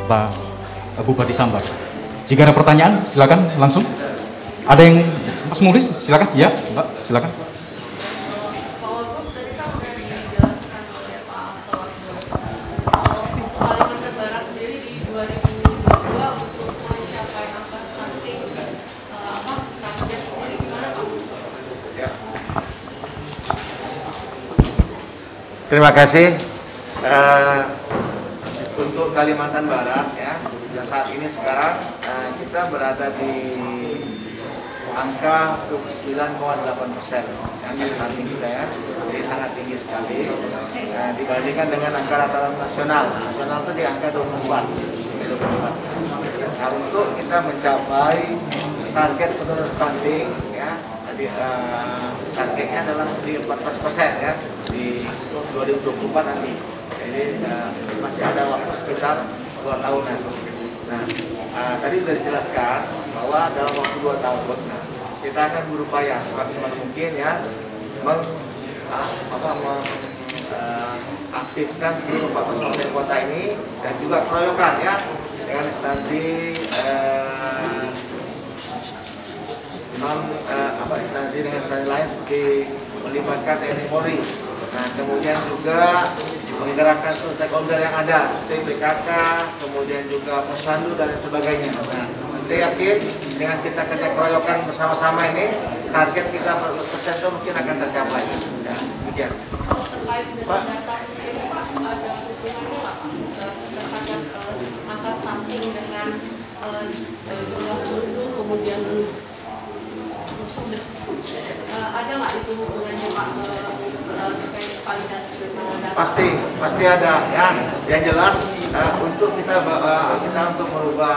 Pak Bupati Sambas. Jika ada pertanyaan, silakan langsung. Ada yang Mas Mulis, silakan. Ya, Mbak, silakan. Terima kasih. Untuk Kalimantan Barat ya, saat ini sekarang kita berada di angka 29,8% angka stunting kita ya, jadi sangat tinggi sekali dibandingkan dengan angka rata-rata nasional. Nasional itu di angka 24. Nah, untuk kita mencapai target penurunan stunting ya, targetnya adalah di 14% ya di 2024 nanti. Jadi masih ada waktu sekitar 2 tahunan. Nah, tadi sudah dijelaskan bahwa dalam waktu 2 tahun kita akan berupaya semaksimal mungkin ya aktifkan seluruh 14 kabupaten kota ini dan juga keroyokan ya dengan instansi instansi dengan instansi lain seperti melibatkan TNI Polri. Nah, kemudian juga menggerakkan seluruh stakeholder yang ada seperti BKK, kemudian juga Posyandu dan sebagainya. Nah, saya yakin dengan kita kerja keroyokan bersama-sama ini target kita 14% itu mungkin akan tercapai. Ya, demikian. Terkait dengan data sendiri Pak, ada hubungannya Pak terhadap angka stunting dengan jumlah penduduk kemudian ada nggak itu hubungannya Pak terkait validasi data? Pasti ada ya. Yang jelas untuk kita untuk merubah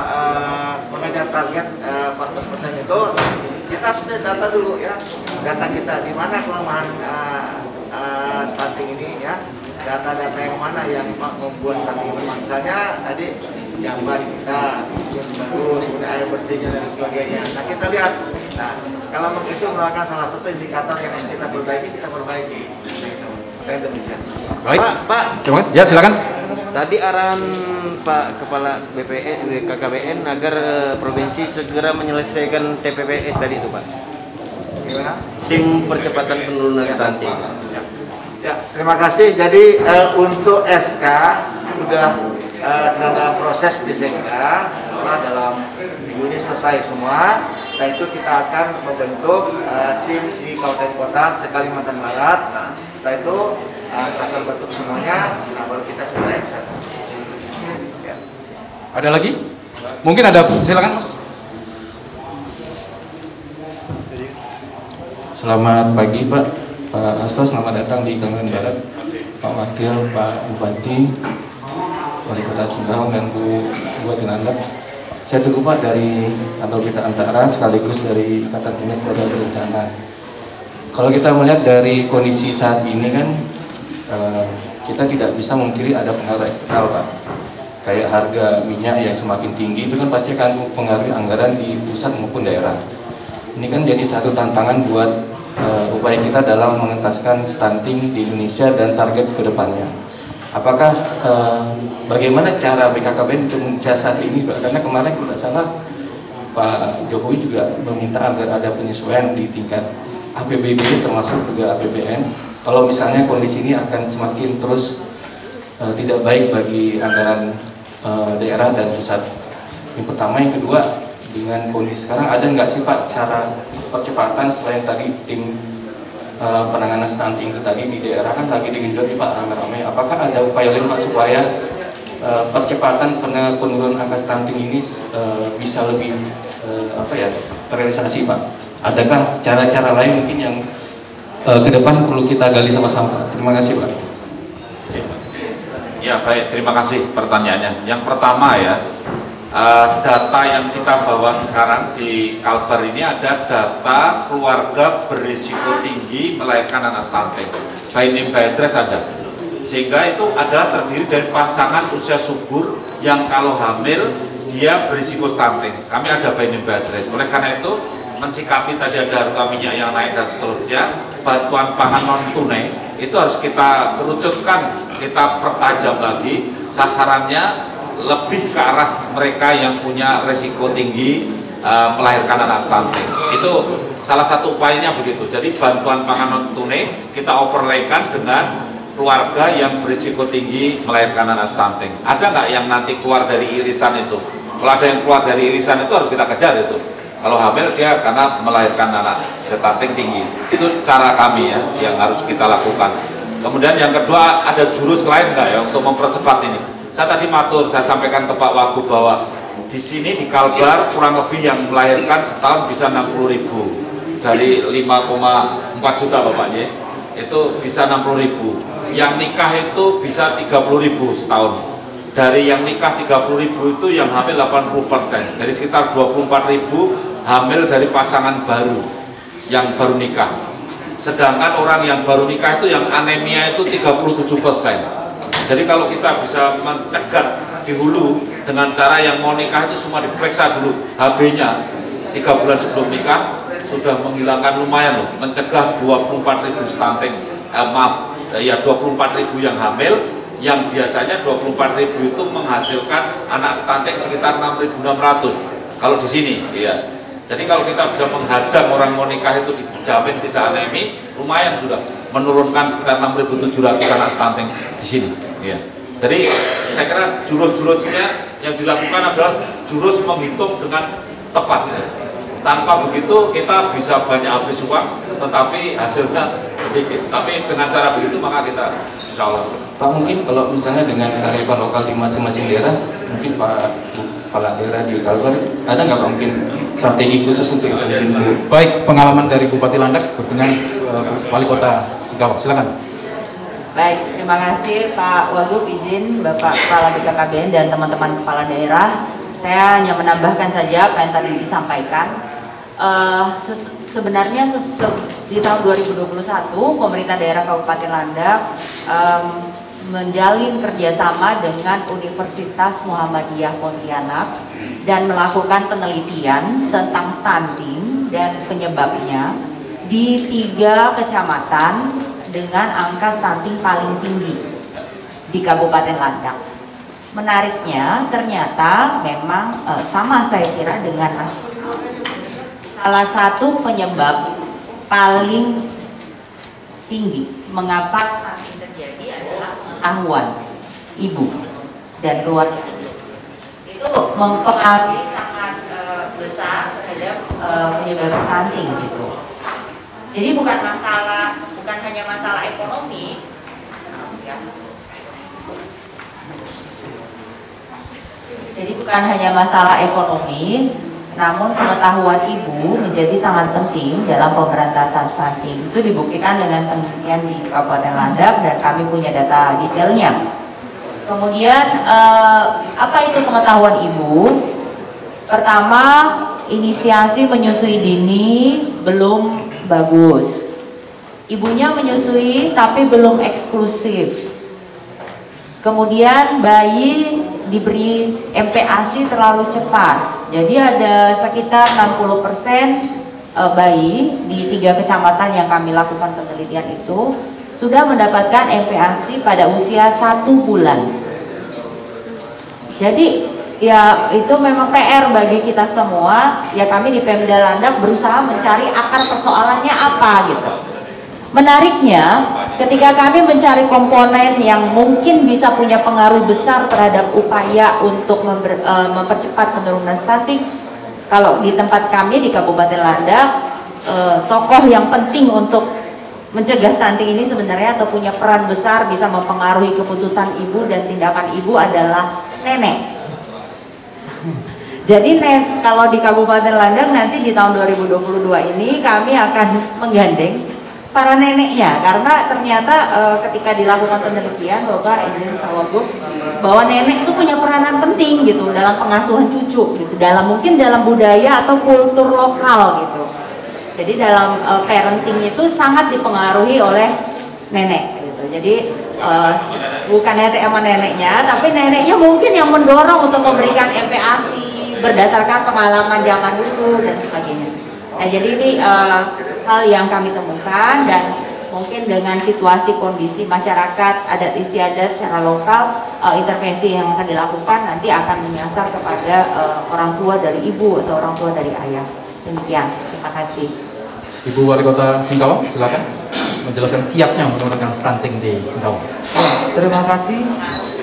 mengejar target 14% itu kita harus data dulu ya. Data kita di mana kelemahan stunting ini ya. Data-data yang mana yang membuat stunting ini. Misalnya tadi jamban kita yang bagus, air bersihnya dan sebagainya. Nah, kita lihat. Nah, kalau itu merupakan salah satu indikator yang harus kita perbaiki. Kayak demikian. Baik. Pak. Ya, silakan. Tadi arahan Pak Kepala KKBN agar provinsi segera menyelesaikan TPPS tadi itu Pak. Gimana? Tim percepatan penurunan stunting. Ya, terima kasih. Jadi untuk SK sudah sedang dalam proses di Sekda, dalam minggu ini selesai semua. Setelah itu kita akan membentuk tim di kabupaten kota se-Kalimantan Barat. Setelah itu setelah terbentuk semuanya, baru kita selesai. Ya. Ada lagi? Mungkin ada, silakan Mas. Selamat pagi Pak Hasto, selamat datang di Kalimantan Barat. Pak Wakil, Pak Bupati, Wali Kota Singkawang dan Bu Bupati Nandak. Saya Teguh Pak dari kantor berita Antara sekaligus dari Ikatan Dinas Darurat Bencana. Kalau kita melihat dari kondisi saat ini kan kita tidak bisa memungkiri ada pengaruh eksternal Pak. Kayak harga minyak yang semakin tinggi itu kan pasti akan mempengaruhi anggaran di pusat maupun daerah. Ini kan jadi satu tantangan buat upaya kita dalam mengentaskan stunting di Indonesia dan target ke depannya. Apakah bagaimana cara BKKBN untuk mensiasati ini Pak? Karena kemarin kalau tidak salah Pak Jokowi juga meminta agar ada penyesuaian di tingkat APBD termasuk juga APBN. Kalau misalnya kondisi ini akan semakin terus tidak baik bagi anggaran daerah dan pusat. Yang pertama, yang kedua, dengan kondisi sekarang ada nggak sih Pak cara percepatan selain tadi tim penanganan stunting itu tadi di daerah kan lagi digenjot Pak rame-rame. Apakah ada upaya lain Pak supaya percepatan penurunan angka stunting ini bisa lebih terrealisasi Pak? Adakah cara-cara lain mungkin yang ke depan perlu kita gali sama-sama? Terima kasih Pak. Ya baik, terima kasih pertanyaannya. Yang pertama ya, data yang kita bawa sekarang di Kalbar ini ada data keluarga berisiko tinggi melahirkan anak stunting. By name by address ada, sehingga itu adalah terdiri dari pasangan usia subur yang kalau hamil dia berisiko stunting. Kami ada by name by address. Oleh karena itu mensikapi tadi ada harga minyak yang naik dan seterusnya, bantuan pangan non tunai itu harus kita kerucutkan, kita pertajam lagi sasarannya lebih ke arah mereka yang punya resiko tinggi melahirkan anak stunting. Itu salah satu upayanya begitu. Jadi bantuan pangan non tunai kita overlaykan dengan keluarga yang berisiko tinggi melahirkan anak stunting. Ada nggak yang nanti keluar dari irisan itu? Kalau ada yang keluar dari irisan itu harus kita kejar itu. Kalau hamil dia karena melahirkan anak stunting tinggi. Itu cara kami ya yang harus kita lakukan. Kemudian yang kedua, ada jurus lain nggak ya untuk mempercepat ini? Saya tadi matur, saya sampaikan ke Pak Wagub bahwa di sini di Kalbar kurang lebih yang melahirkan setahun bisa 60.000 dari 5,4 juta Bapaknya itu bisa 60.000. Yang nikah itu bisa 30.000 setahun. Dari yang nikah 30.000 itu yang hamil 80%. Dari sekitar 24.000 hamil dari pasangan baru yang baru nikah. Sedangkan orang yang baru nikah itu yang anemia itu 37%. Jadi kalau kita bisa mencegah di hulu dengan cara yang mau nikah itu semua diperiksa dulu HB-nya 3 bulan sebelum nikah, sudah menghilangkan lumayan loh, mencegah 24.000 stunting, 24.000 yang hamil, yang biasanya 24.000 itu menghasilkan anak stunting sekitar 6.600 kalau di sini ya. Jadi kalau kita bisa menghadang orang mau nikah itu dijamin tidak anemi, lumayan sudah menurunkan sekitar 6.700 anak stunting di sini ya. Jadi saya kira jurus-jurusnya yang dilakukan adalah jurus menghitung dengan tepat ya. Tanpa begitu kita bisa banyak habis uang tetapi hasilnya sedikit. Tapi dengan cara begitu maka kita insya Allah. Pak, mungkin kalau misalnya dengan kearifan lokal di masing-masing daerah, mungkin Pak Kepala Daerah di Kalbar ada nggak Pak mungkin strategi khusus untuk itu? Baik, pengalaman dari Bupati Landak berkenan Wali Kota Singkawang, silakan. Baik, terima kasih Pak Wagub, izin Bapak Kepala BKKBN dan teman-teman kepala daerah. Saya hanya menambahkan saja apa yang tadi disampaikan. Sebenarnya di tahun 2021 pemerintah daerah Kabupaten Landak menjalin kerjasama dengan Universitas Muhammadiyah Pontianak dan melakukan penelitian tentang stunting dan penyebabnya di 3 kecamatan dengan angka stunting paling tinggi di Kabupaten Landak. Menariknya ternyata memang sama saya kira dengan nasional. Salah satu penyebab paling tinggi mengapa stunting terjadi adalah pengetahuan ibu dan keluarga. Itu mempengaruhi sangat besar terhadap penyebab stunting gitu. Jadi bukan hanya masalah ekonomi, namun pengetahuan ibu menjadi sangat penting dalam pemberantasan stunting. Itu dibuktikan dengan penelitian di Kabupaten Landak dan kami punya data detailnya. Kemudian apa itu pengetahuan ibu? Pertama, inisiasi menyusui dini belum bagus. Ibunya menyusui tapi belum eksklusif. Kemudian bayi diberi MPASI terlalu cepat. Jadi ada sekitar 60% bayi di 3 kecamatan yang kami lakukan penelitian itu sudah mendapatkan MPASI pada usia 1 bulan. Jadi ya itu memang PR bagi kita semua. Ya kami di Pemda Landak berusaha mencari akar persoalannya apa gitu. Menariknya, ketika kami mencari komponen yang mungkin bisa punya pengaruh besar terhadap upaya untuk mempercepat penurunan stunting, kalau di tempat kami di Kabupaten Landak, tokoh yang penting untuk mencegah stunting ini sebenarnya atau punya peran besar bisa mempengaruhi keputusan ibu dan tindakan ibu adalah nenek. Jadi kalau di Kabupaten Landak nanti di tahun 2022 ini kami akan menggandeng para neneknya, karena ternyata ketika dilakukan penelitian Bapak izin Wagub bahwa nenek itu punya peranan penting gitu dalam pengasuhan cucu gitu, mungkin dalam budaya atau kultur lokal gitu. Jadi dalam parenting itu sangat dipengaruhi oleh nenek gitu. Jadi bukan nenek sama neneknya, tapi neneknya mungkin yang mendorong untuk memberikan MPASI berdasarkan pengalaman zaman dulu dan sebagainya. Nah, jadi ini hal yang kami temukan dan mungkin dengan situasi kondisi masyarakat adat istiadat secara lokal, intervensi yang akan dilakukan nanti akan menyasar kepada orang tua dari ibu atau orang tua dari ayah. Demikian, terima kasih. Ibu Wali Kota Singkawang, silakan menjelaskan kiatnya menurunkan stunting di Singkawang. Terima kasih.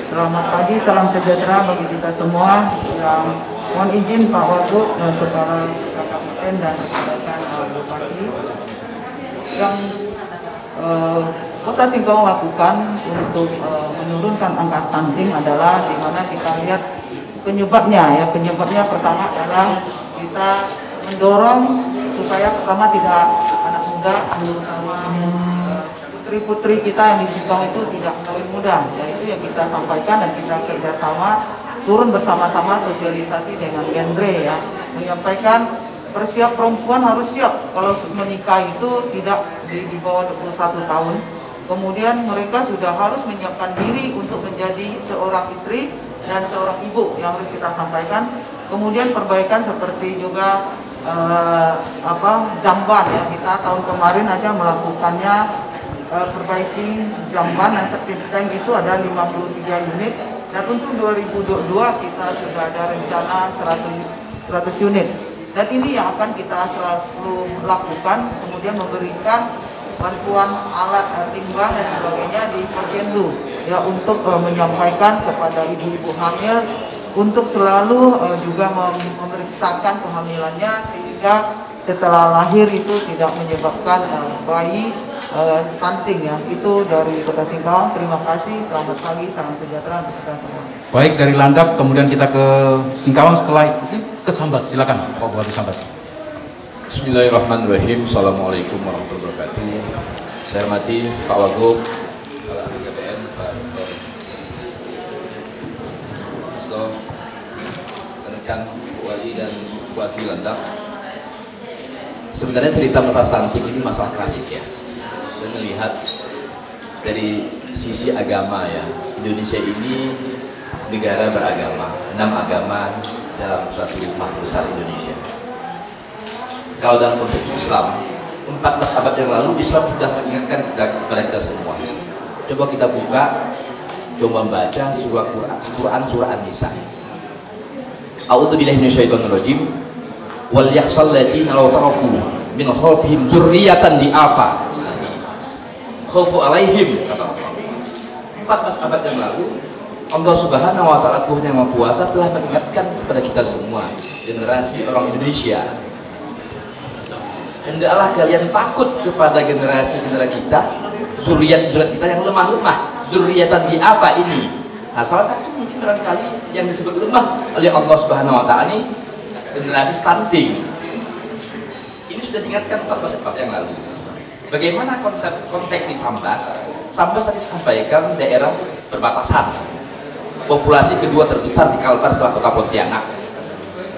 Selamat pagi, salam sejahtera bagi kita semua. Yang mohon izin Pak Wagub, Kepala KKBN dan rekan Bupati, yang Kota Singkawang lakukan untuk menurunkan angka stunting adalah di mana kita lihat penyebabnya. Ya, penyebabnya pertama adalah kita mendorong supaya pertama tidak anak muda, terutama putri-putri kita yang di Singkawang itu tidak kawin muda. Ya, itu yang kita sampaikan dan kita kerjasama turun bersama-sama sosialisasi dengan genre, ya, menyampaikan persiap perempuan harus siap kalau menikah itu tidak di bawah 21 tahun. Kemudian mereka sudah harus menyiapkan diri untuk menjadi seorang istri dan seorang ibu yang harus kita sampaikan. Kemudian perbaikan seperti juga jamban, ya, kita tahun kemarin aja melakukannya, perbaiki jamban dan septic tank itu ada 53 unit, dan untuk 2022 kita sudah ada rencana 100 unit. Dan ini yang akan kita selalu lakukan, kemudian memberikan bantuan alat timbang dan sebagainya di posyandu, ya, untuk menyampaikan kepada ibu-ibu hamil untuk selalu juga memeriksakan kehamilannya sehingga setelah lahir itu tidak menyebabkan bayi stunting, ya. Itu dari Kota Singkawang. Terima kasih, selamat pagi, salam sejahtera untuk kita semua. Baik, dari Landak kemudian kita ke Singkawang, setelah itu ke Sambas. Silakan Pak Bupati Sambas. Bismillahirrahmanirrahim. Assalamualaikum warahmatullahi wabarakatuh. Saya hormati Pak Wagub, Kepala KKBN, Pak Aslo, rekan Wali dan Bupati Landak. Sebenarnya cerita masalah stunting ini masalah klasik, ya. Saya melihat dari sisi agama, ya, Indonesia ini negara beragama, 6 agama dalam suatu rumah besar Indonesia. Kalau dalam konteks Islam, 14 abad yang lalu Islam sudah mengingatkan kepada kita semua. Coba kita buka, coba baca surah Quran surah An-Nisa. A'udzubillahi minasyaitonirrajim. Wal yakhshal ladzina law taraku min khalfihim dzurriyyatan di'afa. Khaufu alaihim, kata Allah. 14 abad yang lalu Allah Subhanahu wa Ta'ala, Tuhan yang Maha Kuasa, telah mengingatkan kepada kita semua, generasi orang Indonesia, hendaklah kalian takut kepada generasi kita, zuriat kita yang lemah, zuriatan di apa ini. Nah, salah satu mungkin barangkali yang disebut lemah oleh Allah Subhanahu wa Ta'ala ini generasi stunting. Ini sudah diingatkan 14 abad yang lalu. Bagaimana konteks di Sambas? Sambas tadi sampaikan daerah perbatasan. Populasi kedua terbesar di Kalbar setelah Kota Pontianak.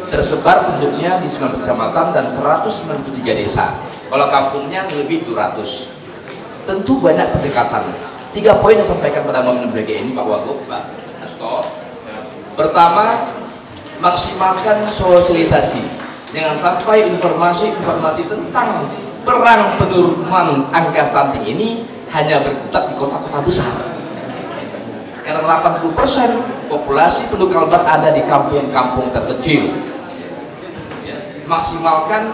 Tersebar penduduknya di 19 kecamatan dan 193 desa. Kalau kampungnya lebih 200. Tentu banyak pendekatan. 3 poin yang disampaikan pada momen BG ini Pak Wagub, Pak Asto. Pertama, maksimalkan sosialisasi. Jangan sampai informasi tentang perang penurunan angka stunting ini hanya berkutat di kota-kota besar. Karena 80% populasi penduduk Kalbar ada di kampung-kampung terkecil. Maksimalkan,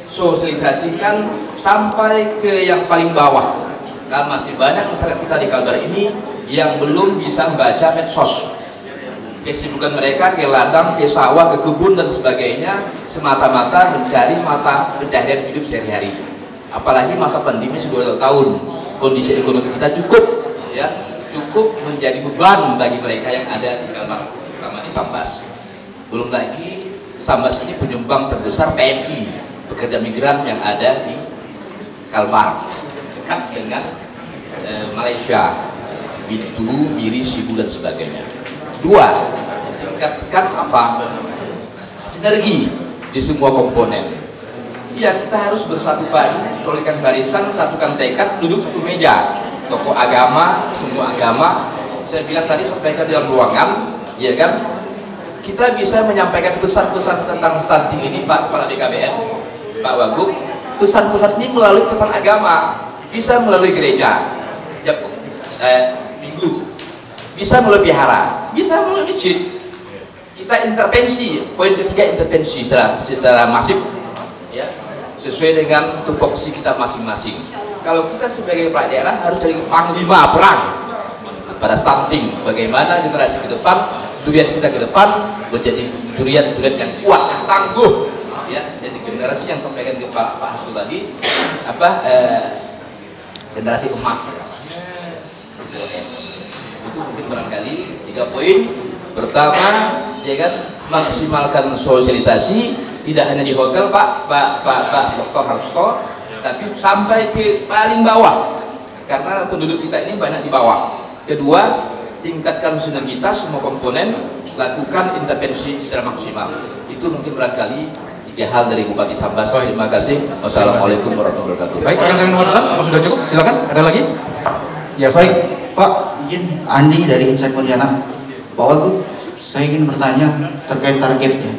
sosialisasikan sampai ke yang paling bawah. Karena masih banyak masyarakat kita di Kalbar ini yang belum bisa membaca medsos. Kesibukan mereka ke ladang, ke sawah, ke kebun dan sebagainya semata-mata mencari mata pencaharian hidup sehari-hari. Apalagi masa pandemi sudah 2 tahun, kondisi ekonomi kita cukup, ya, cukup menjadi beban bagi mereka yang ada di Kalbar, terutama di Sambas. Belum lagi Sambas ini penyumbang terbesar PMI, pekerja migran yang ada di Kalbar, dekat dengan Malaysia, Bitu, Biri, Sibu dan sebagainya. 2, tingkatkan apa? Sinergi di semua komponen. Ya, kita harus bersatu padu, solidkan barisan, satukan tekad, duduk satu meja. Tokoh agama, semua agama, saya bilang tadi sampaikan dalam ruangan, ya kan? Kita bisa menyampaikan pesan-pesan tentang stunting ini, Pak Kepala BKBN, Pak Wagub. Pesan-pesan ini melalui pesan agama. bisa melalui gereja tiap minggu, bisa melalui vihara, bisa melalui masjid. Kita intervensi, poin ketiga intervensi secara masif, ya, sesuai dengan tupoksi kita masing-masing. Kalau kita sebagai kepala daerah harus jadi panglima perang pada stunting, bagaimana generasi ke depan, zuriat kita ke depan menjadi zuriat yang kuat, yang tangguh, ya. Jadi generasi yang sampaikan ke Pak Hasto tadi, generasi emas. Itu mungkin barangkali 3 poin. Pertama, ya kan, maksimalkan sosialisasi tidak hanya di hotel Pak Dr. Hasto, tapi sampai ke paling bawah, karena penduduk kita ini banyak di bawah. Kedua, tingkatkan sinergitas semua komponen, lakukan intervensi secara maksimal. Itu mungkin barangkali 3 hal dari Bupati Sambas. Terima kasih. Wassalamualaikum warahmatullahi wabarakatuh. Baik, rekan-rekan wartawan, apa sudah cukup? Silakan. Ada lagi? Ya, baik. Pak, izin Andi dari Insight Pontianak. Pak Wagub, saya ingin bertanya terkait targetnya.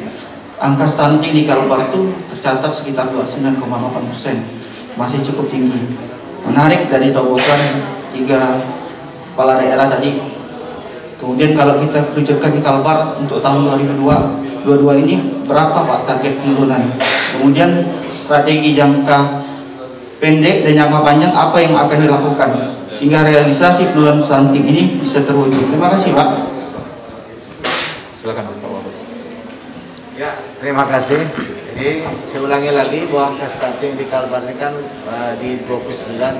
Angka stunting di Kalbar itu tercatat sekitar 29,8%, masih cukup tinggi. Menarik dari terobosan 3 kepala daerah tadi. Kemudian kalau kita kerucutkan di Kalbar untuk tahun 2022 ini berapa Pak target penurunan? Kemudian strategi jangka pendek dan jangka panjang apa yang akan dilakukan sehingga realisasi penurunan stunting ini bisa terwujud? Terima kasih Pak. Silakan Pak Wagub. Ya, terima kasih. Jadi saya ulangi lagi bahwa angka stunting di Kalbar ini kan di 29,8%.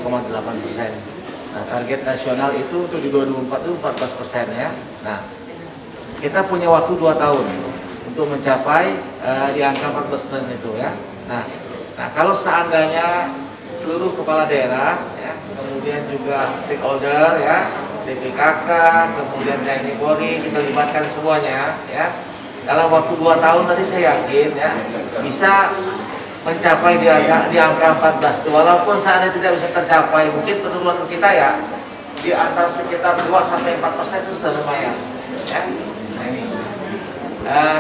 Nah, target nasional itu untuk di 2004 itu 14% ya. Nah, kita punya waktu 2 tahun untuk mencapai di angka 14% itu ya. Nah, kalau seandainya seluruh kepala daerah, ya, kemudian juga stakeholder, ya, DPKK, kemudian TNI Polri, kita libatkan semuanya, ya. Dalam waktu 2 tahun tadi saya yakin, ya, bisa mencapai di angka 14 itu. Walaupun seandainya tidak bisa tercapai, mungkin penurunan kita ya di antara sekitar 2-4% itu sudah lumayan, ya. Nah ini.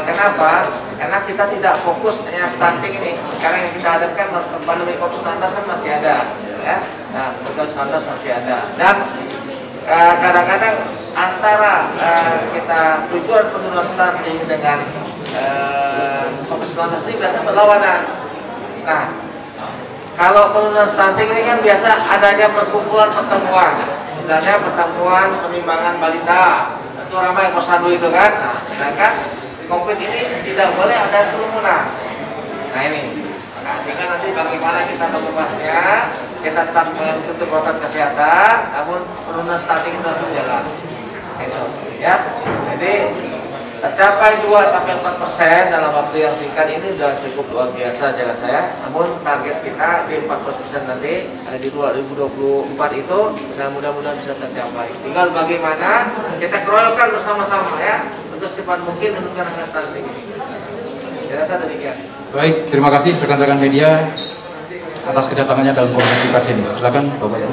Kenapa? Karena kita tidak fokus hanya stunting ini. Sekarang yang kita hadapkan pandemi COVID-19 kan masih ada, ya. Nah, COVID-19 masih ada. Dan kadang-kadang antara kita tujuan penurunan stunting dengan COVID-19 ini biasa berlawanan. Nah, kalau penurunan stunting ini kan biasa adanya perkumpulan pertemuan, misalnya pertemuan penimbangan balita, itu ramai posyandu itu kan. Nah, sedangkan di COVID ini tidak boleh ada kerumunan. Nah ini, tinggal nanti bagaimana kita mengemasnya, kita tetap mengikuti protokol kesehatan, namun penurunan stunting itu harus berjalan. Itu, ya. Jadi tercapai 2-4% dalam waktu yang singkat ini sudah cukup luar biasa saya rasa ya. Namun target kita di 14% nanti di 2024 itu dan mudah-mudahan bisa tercapai. Tinggal bagaimana kita keroyokan bersama-sama ya untuk secepat mungkin menurunkan angka stunting ini. Saya rasa demikian. Baik, terima kasih rekan-rekan media atas kedatangannya dalam konferensi pers ini. Silakan Bapak Ibu.